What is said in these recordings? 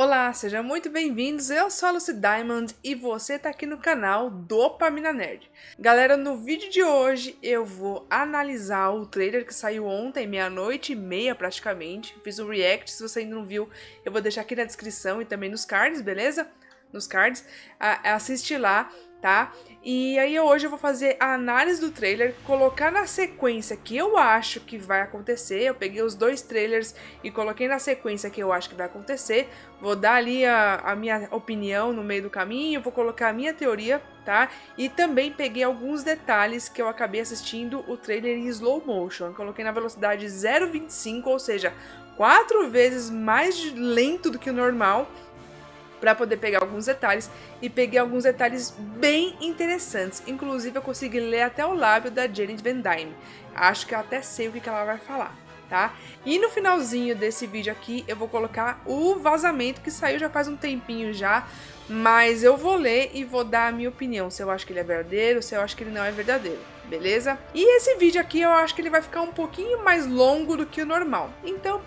Olá, sejam muito bem-vindos, eu sou a Lucy Diamond e você tá aqui no canal Dopamina Nerd. Galera, no vídeo de hoje eu vou analisar o trailer que saiu ontem, meia-noite e meia praticamente. Fiz um react, se você ainda não viu, eu vou deixar aqui na descrição e também nos cards, beleza? Nos cards, assiste lá, tá? E aí hoje eu vou fazer a análise do trailer, colocar na sequência que eu acho que vai acontecer. Eu peguei os dois trailers e coloquei na sequência que eu acho que vai acontecer. Vou dar ali a minha opinião no meio do caminho, vou colocar a minha teoria, tá? E também peguei alguns detalhes que eu acabei assistindo o trailer em slow motion. Eu coloquei na velocidade 0,25, ou seja, 4 vezes mais lento do que o normal, para poder pegar alguns detalhes, e peguei alguns detalhes bem interessantes. Inclusive eu consegui ler até o lábio da Janet Van Dyne. Acho que eu até sei o que ela vai falar, tá? E no finalzinho desse vídeo aqui eu vou colocar o vazamento que saiu já faz um tempinho já, mas eu vou ler e vou dar a minha opinião, se eu acho que ele é verdadeiro, se eu acho que ele não é verdadeiro, beleza? E esse vídeo aqui eu acho que ele vai ficar um pouquinho mais longo do que o normal. Então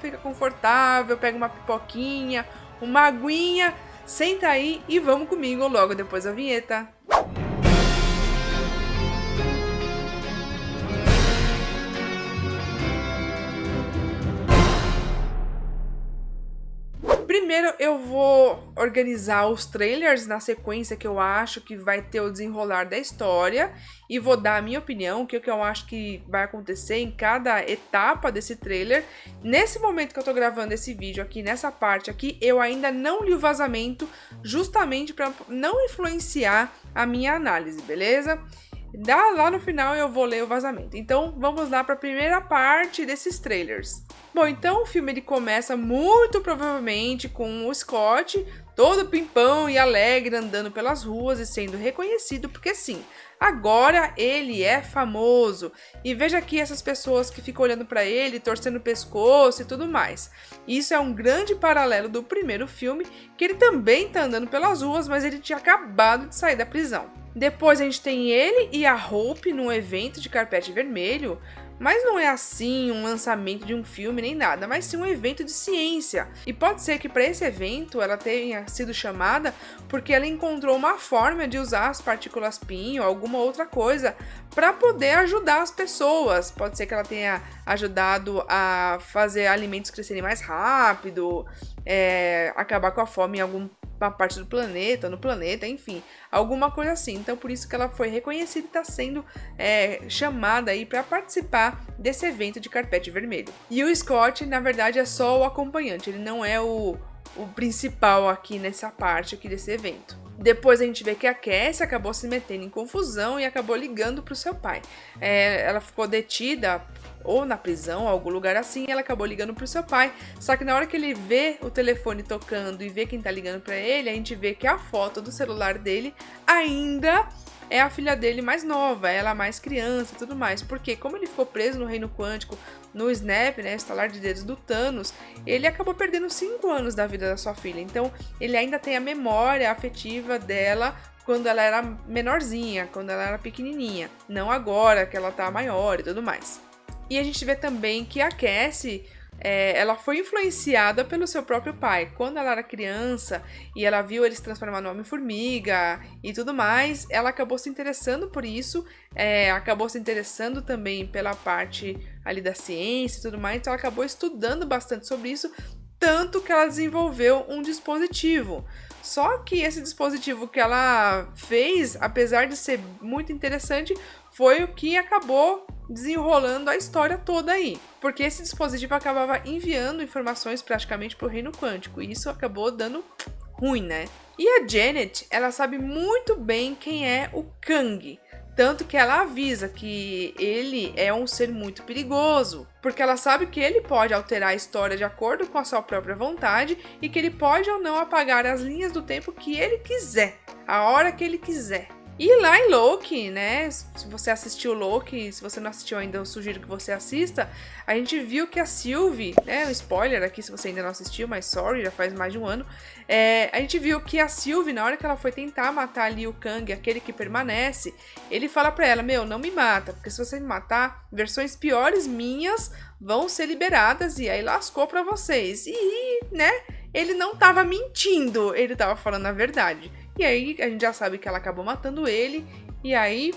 fica confortável, pega uma pipoquinha, uma aguinha, senta aí e vamos comigo logo depois da vinheta. Primeiro eu vou organizar os trailers na sequência que eu acho que vai ter o desenrolar da história e vou dar a minha opinião, o que eu acho que vai acontecer em cada etapa desse trailer. Nesse momento que eu tô gravando esse vídeo aqui, nessa parte aqui, eu ainda não li o vazamento, justamente para não influenciar a minha análise, beleza? Lá no final eu vou ler o vazamento. Então vamos lá para a primeira parte desses trailers. Bom, então o filme ele começa muito provavelmente com o Scott todo pimpão e alegre andando pelas ruas e sendo reconhecido porque sim, agora ele é famoso. E veja aqui essas pessoas que ficam olhando para ele, torcendo o pescoço e tudo mais. Isso é um grande paralelo do primeiro filme, que ele também tá andando pelas ruas, mas ele tinha acabado de sair da prisão. Depois a gente tem ele e a Hope num evento de carpete vermelho, mas não é assim um lançamento de um filme nem nada, mas sim um evento de ciência. E pode ser que para esse evento ela tenha sido chamada porque ela encontrou uma forma de usar as partículas PIN ou alguma outra coisa para poder ajudar as pessoas. Pode ser que ela tenha ajudado a fazer alimentos crescerem mais rápido, acabar com a fome em alguma parte do planeta, no planeta, enfim, alguma coisa assim. Então por isso que ela foi reconhecida e está sendo chamada aí para participar desse evento de carpete vermelho. E o Scott, na verdade, é só o acompanhante, ele não é o principal aqui nessa parte aqui desse evento. Depois a gente vê que a Cassie acabou se metendo em confusão e acabou ligando para o seu pai. Ela ficou detida ou na prisão, algum lugar assim, ela acabou ligando pro seu pai, só que na hora que ele vê o telefone tocando e vê quem tá ligando pra ele, a gente vê que a foto do celular dele ainda é a filha dele mais nova, ela mais criança e tudo mais, porque como ele ficou preso no reino quântico, no Snap, né, estalar de dedos do Thanos, ele acabou perdendo 5 anos da vida da sua filha, então ele ainda tem a memória afetiva dela quando ela era menorzinha, quando ela era pequenininha, não agora que ela tá maior e tudo mais. E a gente vê também que a Cassie, ela foi influenciada pelo seu próprio pai. Quando ela era criança e ela viu ele se transformar no Homem-Formiga e tudo mais, ela acabou se interessando por isso, acabou se interessando também pela parte ali da ciência e tudo mais, então ela acabou estudando bastante sobre isso, tanto que ela desenvolveu um dispositivo. Só que esse dispositivo que ela fez, apesar de ser muito interessante, foi o que acabou desenrolando a história toda aí. Porque esse dispositivo acabava enviando informações praticamente para o reino quântico. E isso acabou dando ruim, né? E a Janet, ela sabe muito bem quem é o Kang. Tanto que ela avisa que ele é um ser muito perigoso, porque ela sabe que ele pode alterar a história de acordo com a sua própria vontade e que ele pode ou não apagar as linhas do tempo que ele quiser, a hora que ele quiser. E lá em Loki, né, se você assistiu Loki, se você não assistiu ainda, eu sugiro que você assista, a gente viu que a Sylvie, né, um spoiler aqui se você ainda não assistiu, mas sorry, já faz mais de um ano, a gente viu que a Sylvie, na hora que ela foi tentar matar ali o Kang, aquele que permanece, ele fala pra ela, meu, não me mata, porque se você me matar, versões piores minhas vão ser liberadas e aí lascou pra vocês. E, né, ele não tava mentindo, ele tava falando a verdade. E aí a gente já sabe que ela acabou matando ele, e aí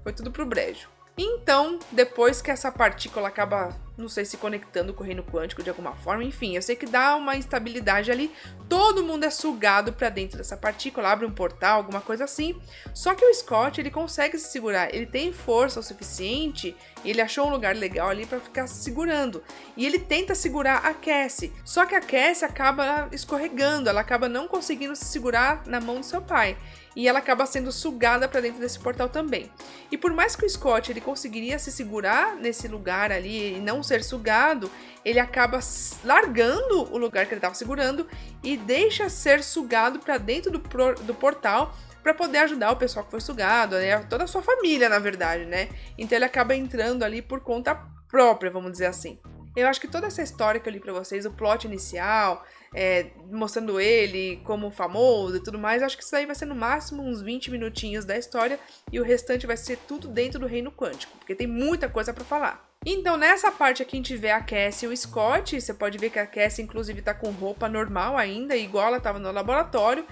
foi tudo pro brejo. Então, depois que essa partícula acaba, não sei, se conectando com o reino quântico de alguma forma, enfim, eu sei que dá uma instabilidade ali, todo mundo é sugado pra dentro dessa partícula, abre um portal, alguma coisa assim. Só que o Scott, ele consegue se segurar, ele tem força o suficiente, e ele achou um lugar legal ali pra ficar se segurando. E ele tenta segurar a Cassie, só que a Cassie acaba escorregando, ela acaba não conseguindo se segurar na mão do seu pai. E ela acaba sendo sugada para dentro desse portal também. E por mais que o Scott ele conseguiria se segurar nesse lugar ali e não ser sugado, ele acaba largando o lugar que ele estava segurando e deixa ser sugado para dentro do portal para poder ajudar o pessoal que foi sugado, né? Toda a sua família, na verdade, né? Então ele acaba entrando ali por conta própria, vamos dizer assim. Eu acho que toda essa história que eu li pra vocês, o plot inicial, mostrando ele como famoso e tudo mais, acho que isso aí vai ser no máximo uns 20 minutinhos da história e o restante vai ser tudo dentro do reino quântico, porque tem muita coisa pra falar. Então nessa parte aqui a gente vê a Cassie e o Scott, você pode ver que a Cassie inclusive tá com roupa normal ainda, igual ela tava no laboratório.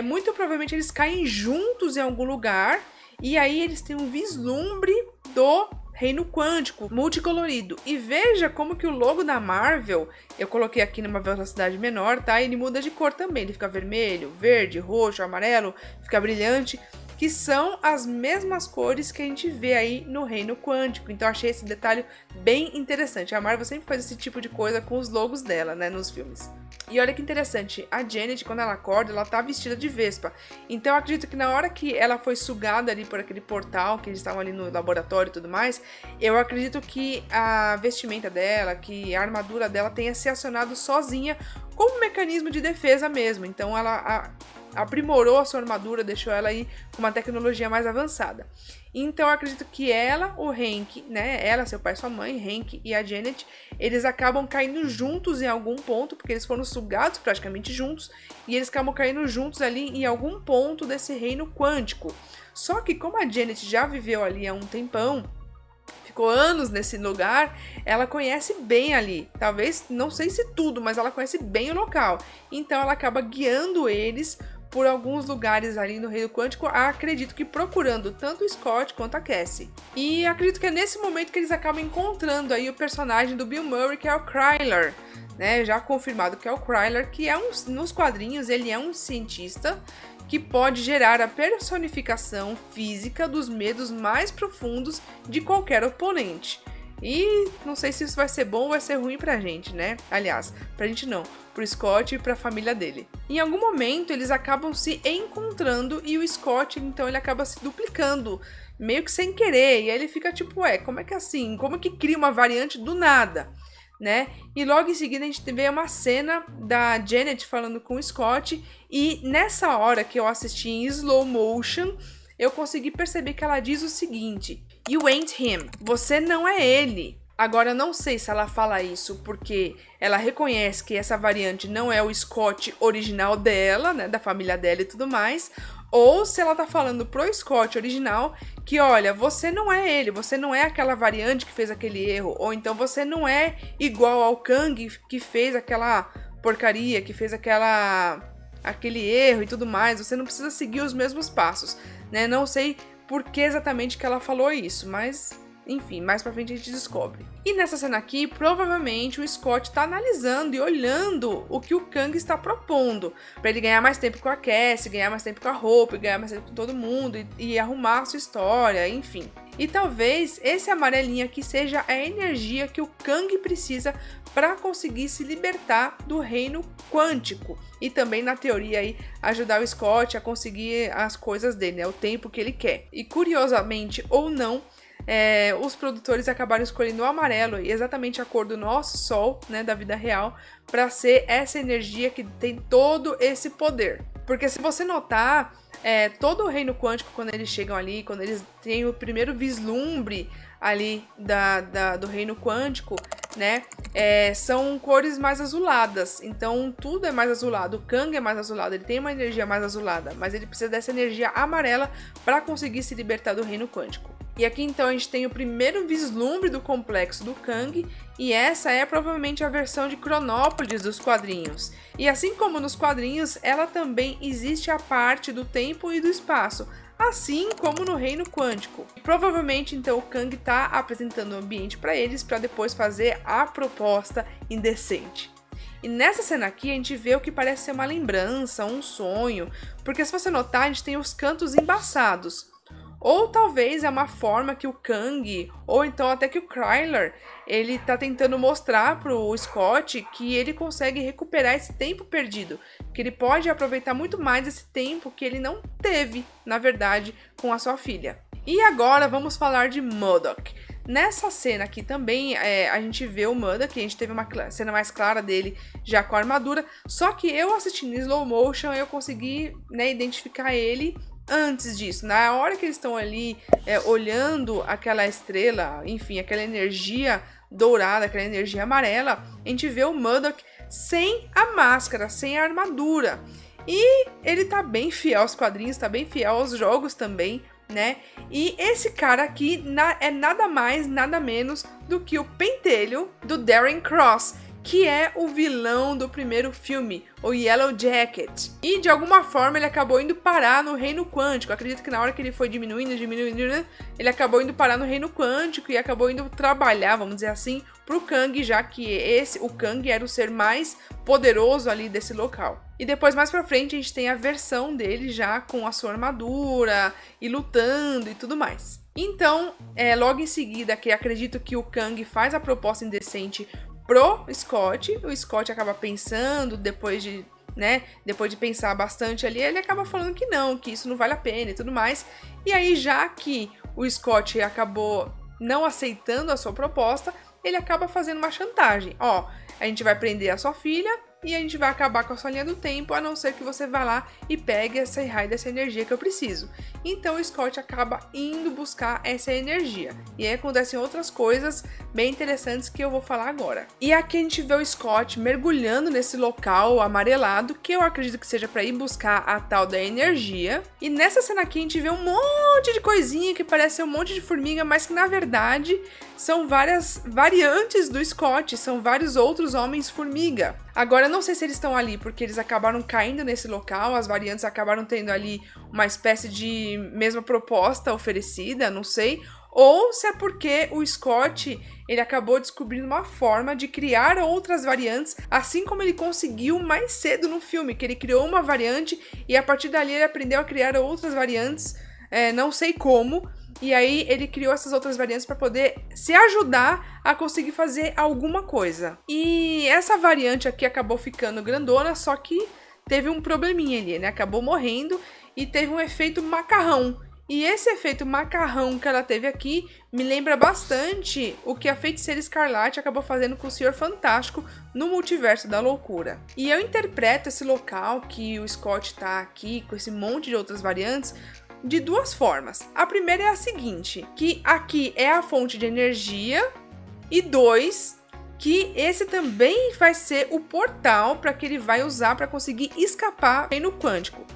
Muito provavelmente eles caem juntos em algum lugar e aí eles têm um vislumbre do reino quântico, multicolorido. E veja como que o logo da Marvel, eu coloquei aqui numa velocidade menor, tá? Ele muda de cor também, ele fica vermelho, verde, roxo, amarelo, fica brilhante, que são as mesmas cores que a gente vê aí no reino quântico. Então achei esse detalhe bem interessante. A Marvel sempre faz esse tipo de coisa com os logos dela, né, nos filmes. E olha que interessante, a Janet, quando ela acorda, ela tá vestida de Vespa. Então eu acredito que na hora que ela foi sugada ali por aquele portal, que eles estavam ali no laboratório e tudo mais, eu acredito que a vestimenta dela, que a armadura dela tenha se acionado sozinha como um mecanismo de defesa mesmo. Então ela aprimorou a sua armadura, deixou ela aí com uma tecnologia mais avançada. Então eu acredito que ela, o Hank, né, ela, seu pai e sua mãe, Hank e a Janet, eles acabam caindo juntos em algum ponto, porque eles foram sugados praticamente juntos, e eles acabam caindo juntos ali em algum ponto desse reino quântico. Só que como a Janet já viveu ali há um tempão, ficou anos nesse lugar, ela conhece bem ali, talvez, não sei se tudo, mas ela conhece bem o local. Então ela acaba guiando eles por alguns lugares ali no reino quântico, acredito que procurando tanto o Scott quanto a Cassie. E acredito que é nesse momento que eles acabam encontrando aí o personagem do Bill Murray, que é o Kryler, né? Já confirmado que é o Kryler, que é nos quadrinhos ele é um cientista que pode gerar a personificação física dos medos mais profundos de qualquer oponente. E não sei se isso vai ser bom ou vai ser ruim pra gente, né? Aliás, pra gente não, pro Scott e pra família dele. Em algum momento eles acabam se encontrando e o Scott, então, ele acaba se duplicando, meio que sem querer. E aí ele fica tipo, como é que é assim? Como que cria uma variante do nada? Né? E logo em seguida a gente vê uma cena da Janet falando com o Scott e nessa hora que eu assisti em slow motion, eu consegui perceber que ela diz o seguinte: "You ain't him", você não é ele. Agora eu não sei se ela fala isso porque ela reconhece que essa variante não é o Scott original dela, né, da família dela e tudo mais, ou se ela tá falando pro Scott original que, olha, você não é ele, você não é aquela variante que fez aquele erro, ou então você não é igual ao Kang que fez aquela porcaria, que fez aquele erro e tudo mais, você não precisa seguir os mesmos passos, né? Não sei por que exatamente que ela falou isso, mas enfim, mais pra frente a gente descobre. E nessa cena aqui, provavelmente o Scott tá analisando e olhando o que o Kang está propondo, pra ele ganhar mais tempo com a Cassie, ganhar mais tempo com a Hope, ganhar mais tempo com todo mundo e arrumar a sua história, enfim. E talvez esse amarelinho aqui seja a energia que o Kang precisa para conseguir se libertar do reino quântico e também, na teoria, aí, ajudar o Scott a conseguir as coisas dele, né? O tempo que ele quer. E curiosamente ou não, os produtores acabaram escolhendo o amarelo, exatamente a cor do nosso Sol, né, da vida real, para ser essa energia que tem todo esse poder. Porque se você notar, todo o reino quântico, quando eles chegam ali, quando eles têm o primeiro vislumbre ali do reino quântico, né, são cores mais azuladas. Então tudo é mais azulado. O Kang é mais azulado, ele tem uma energia mais azulada, mas ele precisa dessa energia amarela para conseguir se libertar do reino quântico. E aqui então a gente tem o primeiro vislumbre do complexo do Kang, e essa é provavelmente a versão de Chronópolis dos quadrinhos. E assim como nos quadrinhos, ela também existe a parte do tempo e do espaço, assim como no reino quântico. Provavelmente então o Kang está apresentando o ambiente para eles para depois fazer a proposta indecente. E nessa cena aqui a gente vê o que parece ser uma lembrança, um sonho, porque se você notar a gente tem os cantos embaçados. Ou talvez é uma forma que o Kang, ou então até que o Krylar, ele tá tentando mostrar pro Scott que ele consegue recuperar esse tempo perdido, que ele pode aproveitar muito mais esse tempo que ele não teve, na verdade, com a sua filha. E agora vamos falar de MODOK. Nessa cena aqui também a gente vê o MODOK, a gente teve uma cena mais clara dele já com a armadura, só que eu assistindo em slow motion eu consegui, né, identificar ele antes disso. Na hora que eles estão ali olhando aquela estrela, enfim, aquela energia dourada, aquela energia amarela, a gente vê o MODOK sem a máscara, sem a armadura. E ele tá bem fiel aos quadrinhos, tá bem fiel aos jogos também, né? E esse cara aqui é nada mais, nada menos do que o pentelho do Darren Cross, que é o vilão do primeiro filme, o Yellow Jacket. E de alguma forma ele acabou indo parar no reino quântico. Acredito que na hora que ele foi diminuindo, ele acabou indo parar no reino quântico e acabou indo trabalhar, vamos dizer assim, pro Kang, já que o Kang era o ser mais poderoso ali desse local. E depois, mais pra frente, a gente tem a versão dele já com a sua armadura e lutando e tudo mais. Então, logo em seguida, que acredito que o Kang faz a proposta indecente pro Scott, o Scott acaba pensando, depois de pensar bastante ali, ele acaba falando que não, que isso não vale a pena e tudo mais. E aí, já que o Scott acabou não aceitando a sua proposta, ele acaba fazendo uma chantagem. Ó, a gente vai prender a sua filha e a gente vai acabar com a sua linha do tempo, a não ser que você vá lá e pegue essa raio dessa energia que eu preciso. Então o Scott acaba indo buscar essa energia. E aí acontecem outras coisas bem interessantes que eu vou falar agora. E aqui a gente vê o Scott mergulhando nesse local amarelado, que eu acredito que seja para ir buscar a tal da energia. E nessa cena aqui a gente vê um monte de coisinha que parece ser um monte de formiga, mas que na verdade são várias variantes do Scott, são vários outros homens-formiga. Agora, eu não sei se eles estão ali porque eles acabaram caindo nesse local, as variantes acabaram tendo ali uma espécie de mesma proposta oferecida, não sei, ou se é porque o Scott, ele acabou descobrindo uma forma de criar outras variantes, assim como ele conseguiu mais cedo no filme, que ele criou uma variante e a partir dali ele aprendeu a criar outras variantes, não sei como. E aí ele criou essas outras variantes para poder se ajudar a conseguir fazer alguma coisa. E essa variante aqui acabou ficando grandona, só que teve um probleminha ali, né? Acabou morrendo e teve um efeito macarrão. E esse efeito macarrão que ela teve aqui me lembra bastante o que a Feiticeira Escarlate acabou fazendo com o Senhor Fantástico no Multiverso da Loucura. E eu interpreto esse local que o Scott tá aqui, com esse monte de outras variantes, de duas formas. A primeira é a seguinte, que aqui é a fonte de energia, e dois, que esse também vai ser o portal para que ele vai usar para conseguir escapar do reino quântico.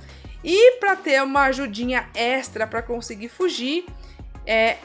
E para ter uma ajudinha extra para conseguir fugir,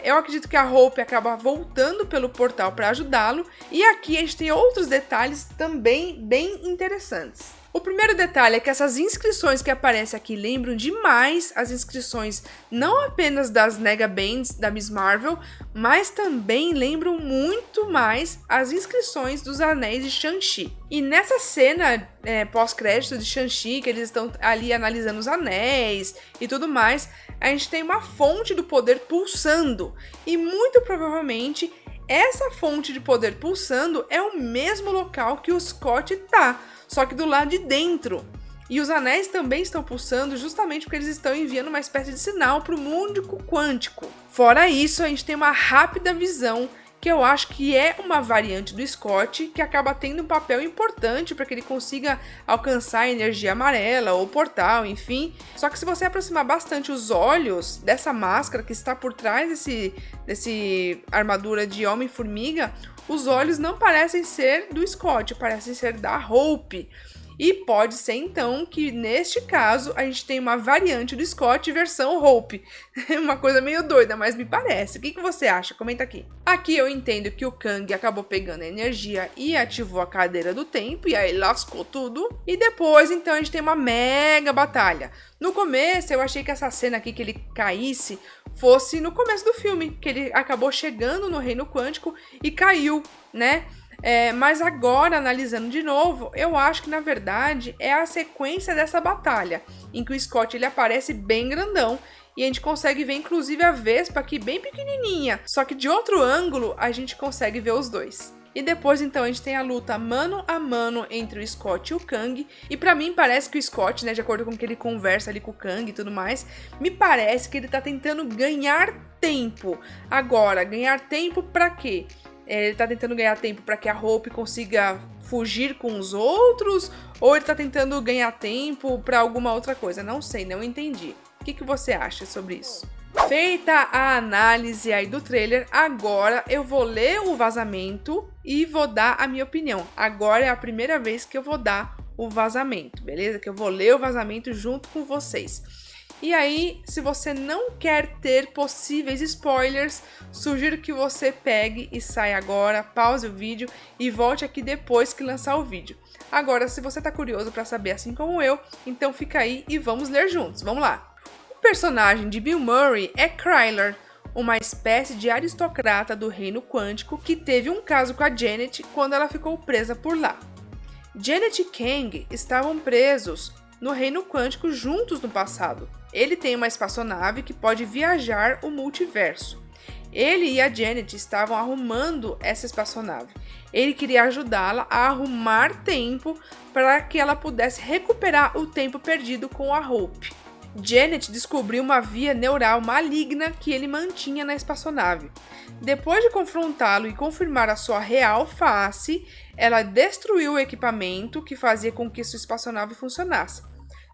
eu acredito que a Hope acaba voltando pelo portal para ajudá-lo. E aqui a gente tem outros detalhes também bem interessantes. O primeiro detalhe é que essas inscrições que aparecem aqui lembram demais as inscrições não apenas das Nega Bands da Miss Marvel, mas também lembram muito mais as inscrições dos Anéis de Shang-Chi. E nessa cena pós-crédito de Shang-Chi, que eles estão ali analisando os anéis e tudo mais, a gente tem uma fonte do poder pulsando. E muito provavelmente essa fonte de poder pulsando é o mesmo local que o Scott tá, só que do lado de dentro. E os anéis também estão pulsando justamente porque eles estão enviando uma espécie de sinal para o mundo quântico. Fora isso, a gente tem uma rápida visão que eu acho que é uma variante do Scott, que acaba tendo um papel importante para que ele consiga alcançar a energia amarela ou portal, enfim. Só que se você aproximar bastante os olhos dessa máscara que está por trás desse armadura de Homem-Formiga, os olhos não parecem ser do Scott, parecem ser da Hope. E pode ser então que neste caso a gente tem uma variante do Scott versão Hope. Uma coisa meio doida, mas me parece. O que você acha? Comenta aqui. Aqui eu entendo que o Kang acabou pegando a energia e ativou a cadeira do tempo, e aí lascou tudo. E depois então a gente tem uma mega batalha. No começo eu achei que essa cena aqui que ele caísse fosse no começo do filme, que ele acabou chegando no reino quântico e caiu, né? Mas agora, analisando de novo, eu acho que na verdade é a sequência dessa batalha, em que o Scott ele aparece bem grandão e a gente consegue ver inclusive a Vespa aqui bem pequenininha, só que de outro ângulo a gente consegue ver os dois. E depois então a gente tem a luta mano a mano entre o Scott e o Kang. E pra mim parece que o Scott, né, de acordo com que ele conversa ali com o Kang e tudo mais, me parece que ele tá tentando ganhar tempo. Agora, ganhar tempo pra quê? Ele tá tentando ganhar tempo pra que a Hope consiga fugir com os outros? Ou ele tá tentando ganhar tempo pra alguma outra coisa? Não sei, não entendi. O que você acha sobre isso? Feita a análise aí do trailer, agora eu vou ler o vazamento e vou dar a minha opinião. Agora é a primeira vez que eu vou dar o vazamento, beleza? Que eu vou ler o vazamento junto com vocês. E aí, se você não quer ter possíveis spoilers, sugiro que você pegue e saia agora, pause o vídeo e volte aqui depois que lançar o vídeo. Agora, se você tá curioso para saber assim como eu, então fica aí e vamos ler juntos. Vamos lá! O personagem de Bill Murray é Krylar, uma espécie de aristocrata do reino quântico que teve um caso com a Janet quando ela ficou presa por lá. Janet e Kang estavam presos no reino quântico juntos no passado. Ele tem uma espaçonave que pode viajar o multiverso. Ele e a Janet estavam arrumando essa espaçonave. Ele queria ajudá-la a arrumar tempo para que ela pudesse recuperar o tempo perdido com a Hope. Janet descobriu uma via neural maligna que ele mantinha na espaçonave. Depois de confrontá-lo e confirmar a sua real face, ela destruiu o equipamento que fazia com que sua espaçonave funcionasse.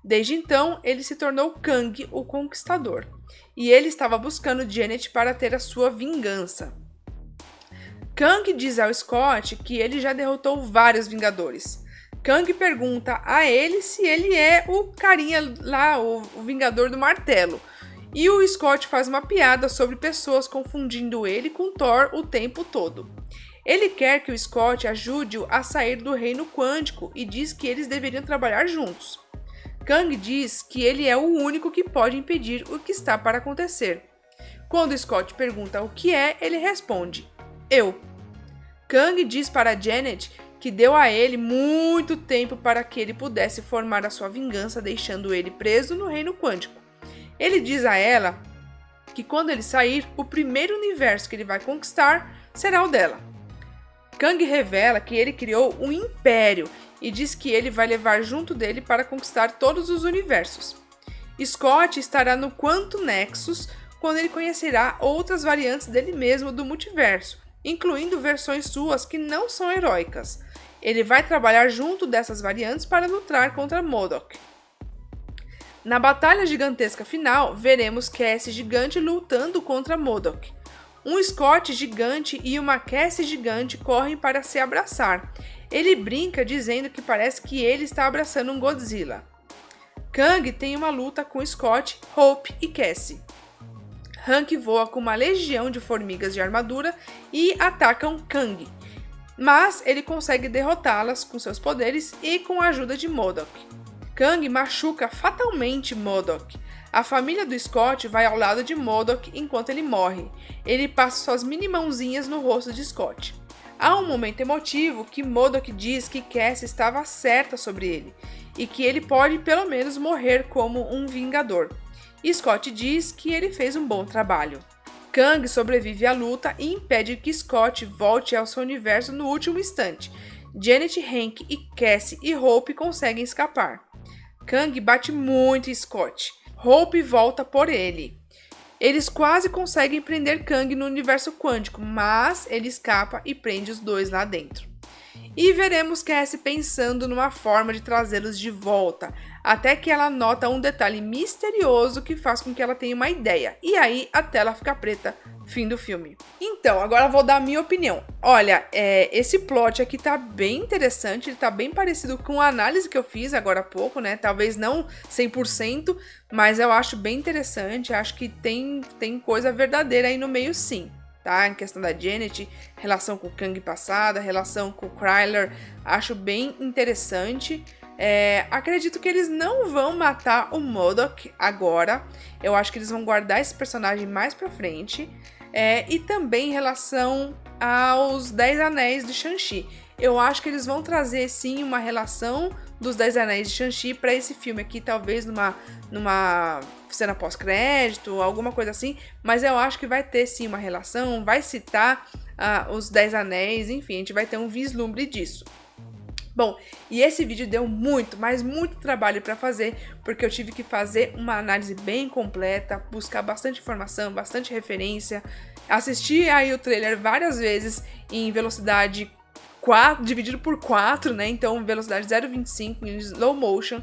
Desde então, ele se tornou Kang, o Conquistador, e ele estava buscando Janet para ter a sua vingança. Kang diz ao Scott que ele já derrotou vários Vingadores. Kang pergunta a ele se ele é o carinha lá, o Vingador do Martelo. E o Scott faz uma piada sobre pessoas confundindo ele com Thor o tempo todo. Ele quer que o Scott ajude-o a sair do reino quântico e diz que eles deveriam trabalhar juntos. Kang diz que ele é o único que pode impedir o que está para acontecer. Quando Scott pergunta o que é, ele responde: eu. Kang diz para Janet que deu a ele muito tempo para que ele pudesse formar a sua vingança, deixando ele preso no reino quântico. Ele diz a ela que quando ele sair, o primeiro universo que ele vai conquistar será o dela. Kang revela que ele criou um império e diz que ele vai levar junto dele para conquistar todos os universos. Scott estará no Quantum Nexus quando ele conhecerá outras variantes dele mesmo do multiverso, incluindo versões suas que não são heróicas. Ele vai trabalhar junto dessas variantes para lutar contra MODOK. Na batalha gigantesca final, veremos Cassie gigante lutando contra MODOK. Um Scott gigante e uma Cassie gigante correm para se abraçar. Ele brinca dizendo que parece que ele está abraçando um Godzilla. Kang tem uma luta com Scott, Hope e Cassie. Hank voa com uma legião de formigas de armadura e atacam Kang, mas ele consegue derrotá-las com seus poderes e com a ajuda de MODOK. Kang machuca fatalmente MODOK. A família do Scott vai ao lado de MODOK enquanto ele morre. Ele passa suas mini mãozinhas no rosto de Scott. Há um momento emotivo que MODOK diz que Cassie estava certa sobre ele e que ele pode pelo menos morrer como um vingador. E Scott diz que ele fez um bom trabalho. Kang sobrevive à luta e impede que Scott volte ao seu universo no último instante. Janet, Hank e Cassie e Hope conseguem escapar. Kang bate muito em Scott. Hope volta por ele. Eles quase conseguem prender Kang no universo quântico, mas ele escapa e prende os dois lá dentro. e veremos Cassie pensando numa forma de trazê-los de volta, até que ela nota um detalhe misterioso que faz com que ela tenha uma ideia, e aí a tela fica preta. Fim do filme. Então, agora eu vou dar a minha opinião. Olha, esse plot aqui tá bem interessante, ele tá bem parecido com a análise que eu fiz agora há pouco, né? Talvez não 100%, mas eu acho bem interessante, acho que tem coisa verdadeira aí no meio sim, tá? Em questão da Janet, relação com o Kang passada, relação com o Kryler, acho bem interessante. Acredito que eles não vão matar o MODOK agora, eu acho que eles vão guardar esse personagem mais pra frente. E também em relação aos 10 Anéis de Shang-Chi. Eu acho que eles vão trazer sim uma relação dos 10 Anéis de Shang-Chi para esse filme aqui, talvez numa cena pós-crédito, alguma coisa assim, mas eu acho que vai ter sim uma relação, vai citar os 10 Anéis, enfim, a gente vai ter um vislumbre disso. Bom, e esse vídeo deu muito, mas muito trabalho para fazer, porque eu tive que fazer uma análise bem completa, buscar bastante informação, bastante referência, assistir aí o trailer várias vezes em velocidade 4, dividido por 4, né? Então, velocidade 0,25 em slow motion.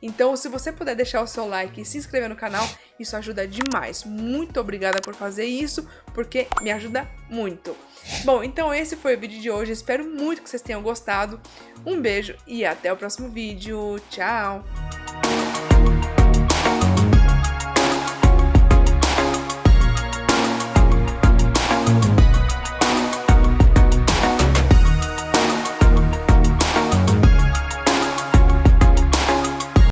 Então, se você puder deixar o seu like e se inscrever no canal, isso ajuda demais. Muito obrigada por fazer isso, porque me ajuda muito. Bom, então esse foi o vídeo de hoje. Espero muito que vocês tenham gostado. Um beijo e até o próximo vídeo. Tchau!